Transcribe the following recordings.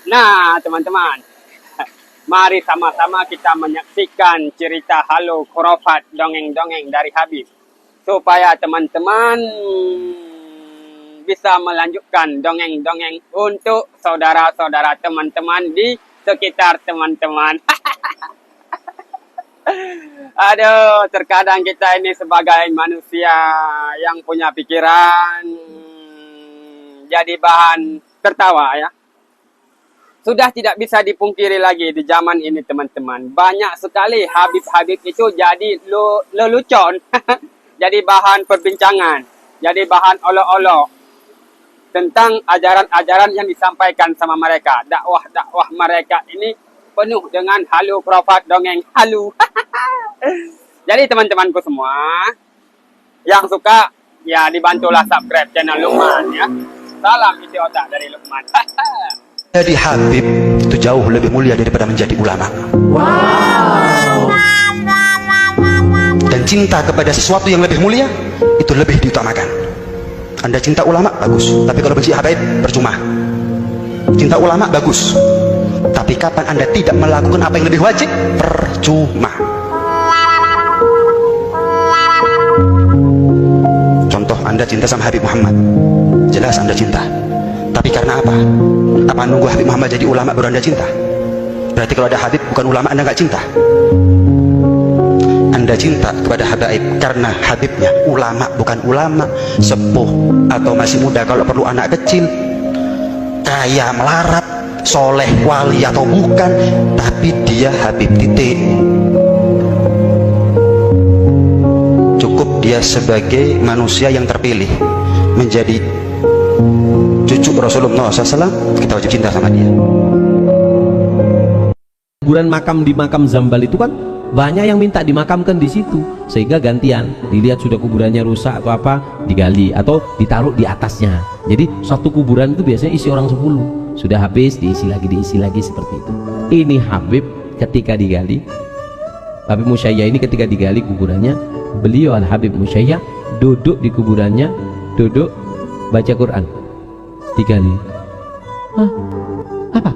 Nah, teman-teman, mari sama-sama kita menyaksikan cerita halu khurafat dongeng-dongeng dari Habib. Supaya teman-teman bisa melanjutkan dongeng-dongeng untuk saudara-saudara teman-teman di sekitar teman-teman. Aduh, terkadang kita ini sebagai manusia yang punya pikiran jadi bahan tertawa ya. Sudah tidak bisa dipungkiri lagi di zaman ini teman-teman. Banyak sekali Habib-Habib itu jadi lelucon. Jadi bahan perbincangan. Jadi bahan olok-olok. Tentang ajaran-ajaran yang disampaikan sama mereka. Dakwah-dakwah mereka ini penuh dengan halu khurafat dongeng halu. Jadi teman-temanku semua. Yang suka ya dibantulah subscribe channel Luqman ya. Salam isi otak dari Luqman. Jadi Habib itu jauh lebih mulia daripada menjadi ulama. Wow. Dan cinta kepada sesuatu yang lebih mulia itu lebih diutamakan. Anda cinta ulama bagus, tapi kalau benci Habib percuma. Cinta ulama bagus, tapi kapan Anda tidak melakukan apa yang lebih wajib, percuma. Contoh, Anda cinta sama Habib Muhammad, jelas Anda cinta. Tapi karena apa? Apa nunggu Habib Muhammad jadi ulama baru Anda cinta? Berarti kalau ada Habib bukan ulama Anda nggak cinta. Anda cinta kepada Habib karena Habibnya ulama bukan ulama, sepuh atau masih muda kalau perlu anak kecil, kaya melarat, soleh wali atau bukan, tapi dia Habib titik. Cukup dia sebagai manusia yang terpilih menjadi cucu Rasulullah SAW, kita wajib cinta sama dia. Kuburan makam di makam Zambal itu kan banyak yang minta dimakamkan di situ, sehingga gantian dilihat sudah kuburannya rusak atau apa digali atau ditaruh di atasnya. Jadi satu kuburan itu biasanya isi orang 10, sudah habis diisi lagi seperti itu. Ini Habib ketika digali, Habib Musyayya ini ketika digali kuburannya, beliau Al Habib Musyayya duduk di kuburannya, duduk baca Quran. Digali. Hah? Apa?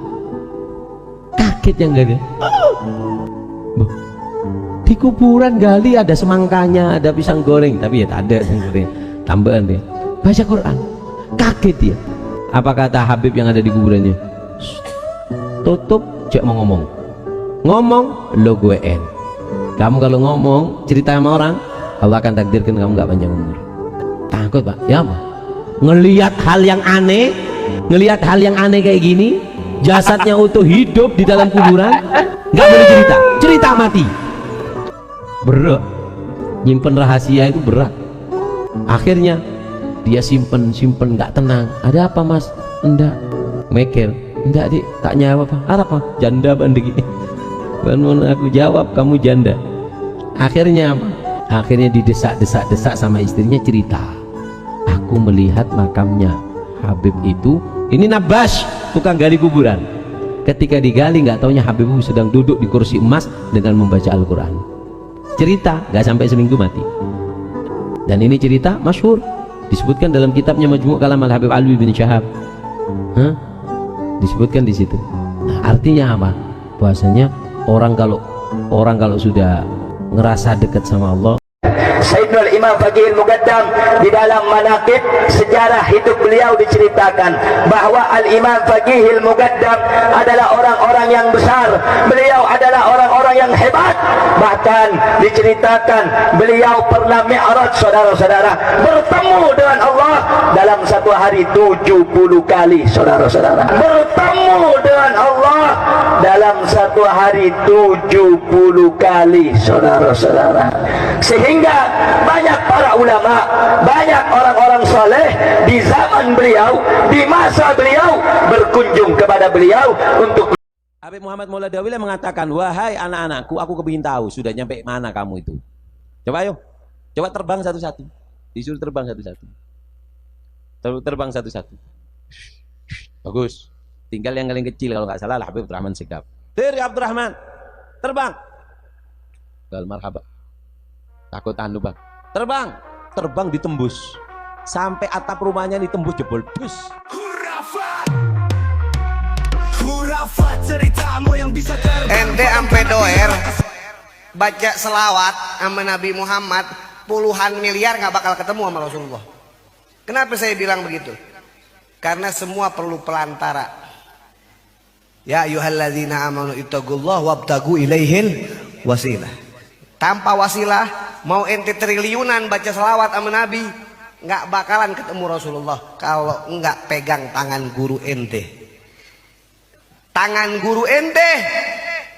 Kaget yang gali. Di kuburan gali ada semangkanya, ada pisang goreng, tapi ya tak ada pisang goreng. Tambahan dia. Baca Quran. Kaget dia. Apa kata Habib yang ada di kuburannya? Tutup, cek mau ngomong. Ngomong, lo gue en. Kamu kalau ngomong cerita sama orang, Allah akan takdirkan kamu gak panjang umur. Takut Pak? Ya apa? Ngelihat hal yang aneh, kayak gini, jasadnya utuh hidup di dalam kuburan, nggak boleh cerita mati. Berat, nyimpen rahasia itu berat. Akhirnya dia simpen nggak tenang. Ada apa mas? Enggak. Mikir, enggak dik, tak nyawa apa? Apa? Janda bandegi. Bangun aku jawab, kamu janda. Akhirnya apa? Akhirnya didesak sama istrinya, cerita. Aku melihat makamnya Habib itu, ini Nabas, tukang gali kuburan. Ketika digali nggak taunya Habib sedang duduk di kursi emas dengan membaca Al-Quran. Cerita, nggak sampai seminggu mati. Dan ini cerita masyhur, disebutkan dalam kitabnya Majmu' Kalam Al-Habib Alwi bin Syahab. Disebutkan di situ. Nah, artinya apa? Bahwasanya orang kalau sudah ngerasa dekat sama Allah, Sayyidul Imam Faqihil Muqaddam di dalam manaqib sejarah hidup beliau diceritakan bahwa Al-Imam Faqihil Muqaddam adalah orang-orang yang besar, beliau adalah orang-orang yang hebat. Bahkan diceritakan beliau pernah mi'raj, saudara-saudara, bertemu dengan Allah dalam satu hari 70 kali, saudara-saudara, bertemu dengan Allah dalam satu hari 70 kali, saudara-saudara. Sehingga banyak para ulama, banyak orang-orang soleh di zaman beliau, di masa beliau, berkunjung kepada beliau untuk. Habib Muhammad Mauladawi mengatakan, wahai anak-anakku, aku kepingin tahu sudah nyampe mana kamu itu. Coba ayo, coba terbang satu-satu. Disuruh terbang satu-satu. Terbang satu-satu. Bagus. Tinggal yang paling kecil kalau nggak salah Habib Abdurrahman Segaf. Diri Abdurrahman, terbang. Gal marhaba. Takut anu bang. Terbang ditembus sampai atap rumahnya ditembus, jebol dus. Ente ampe doer baca selawat sama Nabi Muhammad puluhan miliar nggak bakal ketemu sama Rasulullah. Kenapa saya bilang begitu? Karena semua perlu pelantara. Ya ayyuhalladzina amanu ittaqullaha wabtagu ilaihil wasilah. Tanpa wasilah mau ente triliunan baca selawat sama Nabi nggak bakalan ketemu Rasulullah kalau nggak pegang tangan guru ente. Tangan guru ente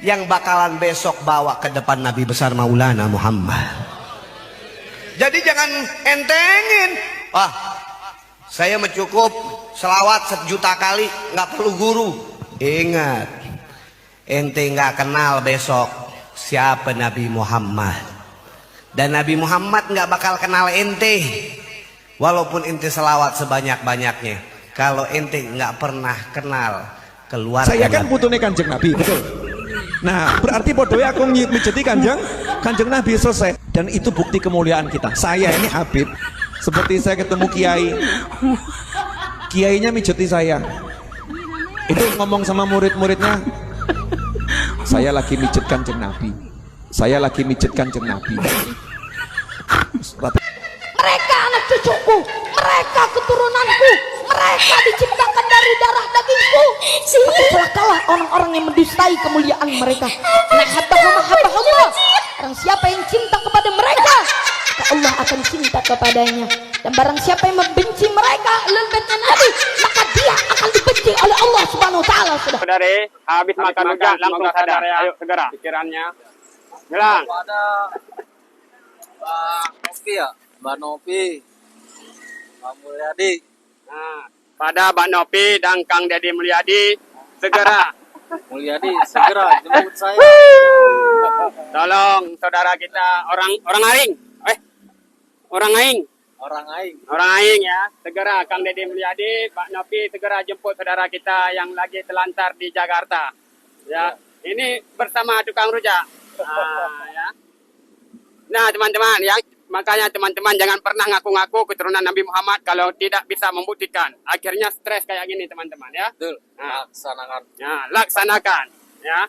yang bakalan besok bawa ke depan Nabi besar Maulana Muhammad. Jadi jangan entengin. Wah, saya mencukup selawat 1 juta kali, nggak perlu guru. Ingat, ente nggak kenal besok siapa Nabi Muhammad. Dan Nabi Muhammad nggak bakal kenal ente. Walaupun ente selawat sebanyak-banyaknya, kalau ente nggak pernah kenal keluar. Saya kan putune Kanjeng Nabi, betul. Nah, berarti bodohnya aku mijeti Kanjeng Nabi selesai. Dan itu bukti kemuliaan kita. Saya ini Habib, seperti saya ketemu kiai, kiainya mijeti saya. Itu ngomong sama murid-muridnya, saya lagi mijet Kanjeng Nabi. Saya lagi mijet Kanjeng Nabi. Mereka anak cucuku, mereka keturunanku, mereka diciptakan dari darah dagingku. Maka celakalah orang-orang yang mendustai kemuliaan mereka. Nah, hamba. Barang siapa yang cinta kepada mereka, maka Allah akan cinta kepadanya. Dan barang siapa yang membenci mereka, ahlul baitnya Nabi, maka dia akan dibenci oleh Allah Subhanahu wa taala. Sudah. Saudari, habis makan rujak langsung sadar ya. Ayo segera pikirannya. Bilang. Ada Mbak Novi ya, Mbak Novi, Mbak Mulyadi. Nah, pada Mbak Novi dan Kang Deddy Mulyadi segera. Mulyadi segera jemput saya. Tolong saudara kita orang Aing. Orang Aing. Orang Aing ya. Segera Kang Deddy Mulyadi, Mbak Novi segera jemput saudara kita yang lagi telantar di Jakarta. Ya, ini bersama tukang rujak. Nah, ya. Nah, teman-teman ya, makanya teman-teman jangan pernah ngaku-ngaku keturunan Nabi Muhammad kalau tidak bisa membuktikan. Akhirnya stres kayak gini teman-teman ya. Betul. Nah, Laksanakan. ya, laksanakan ya.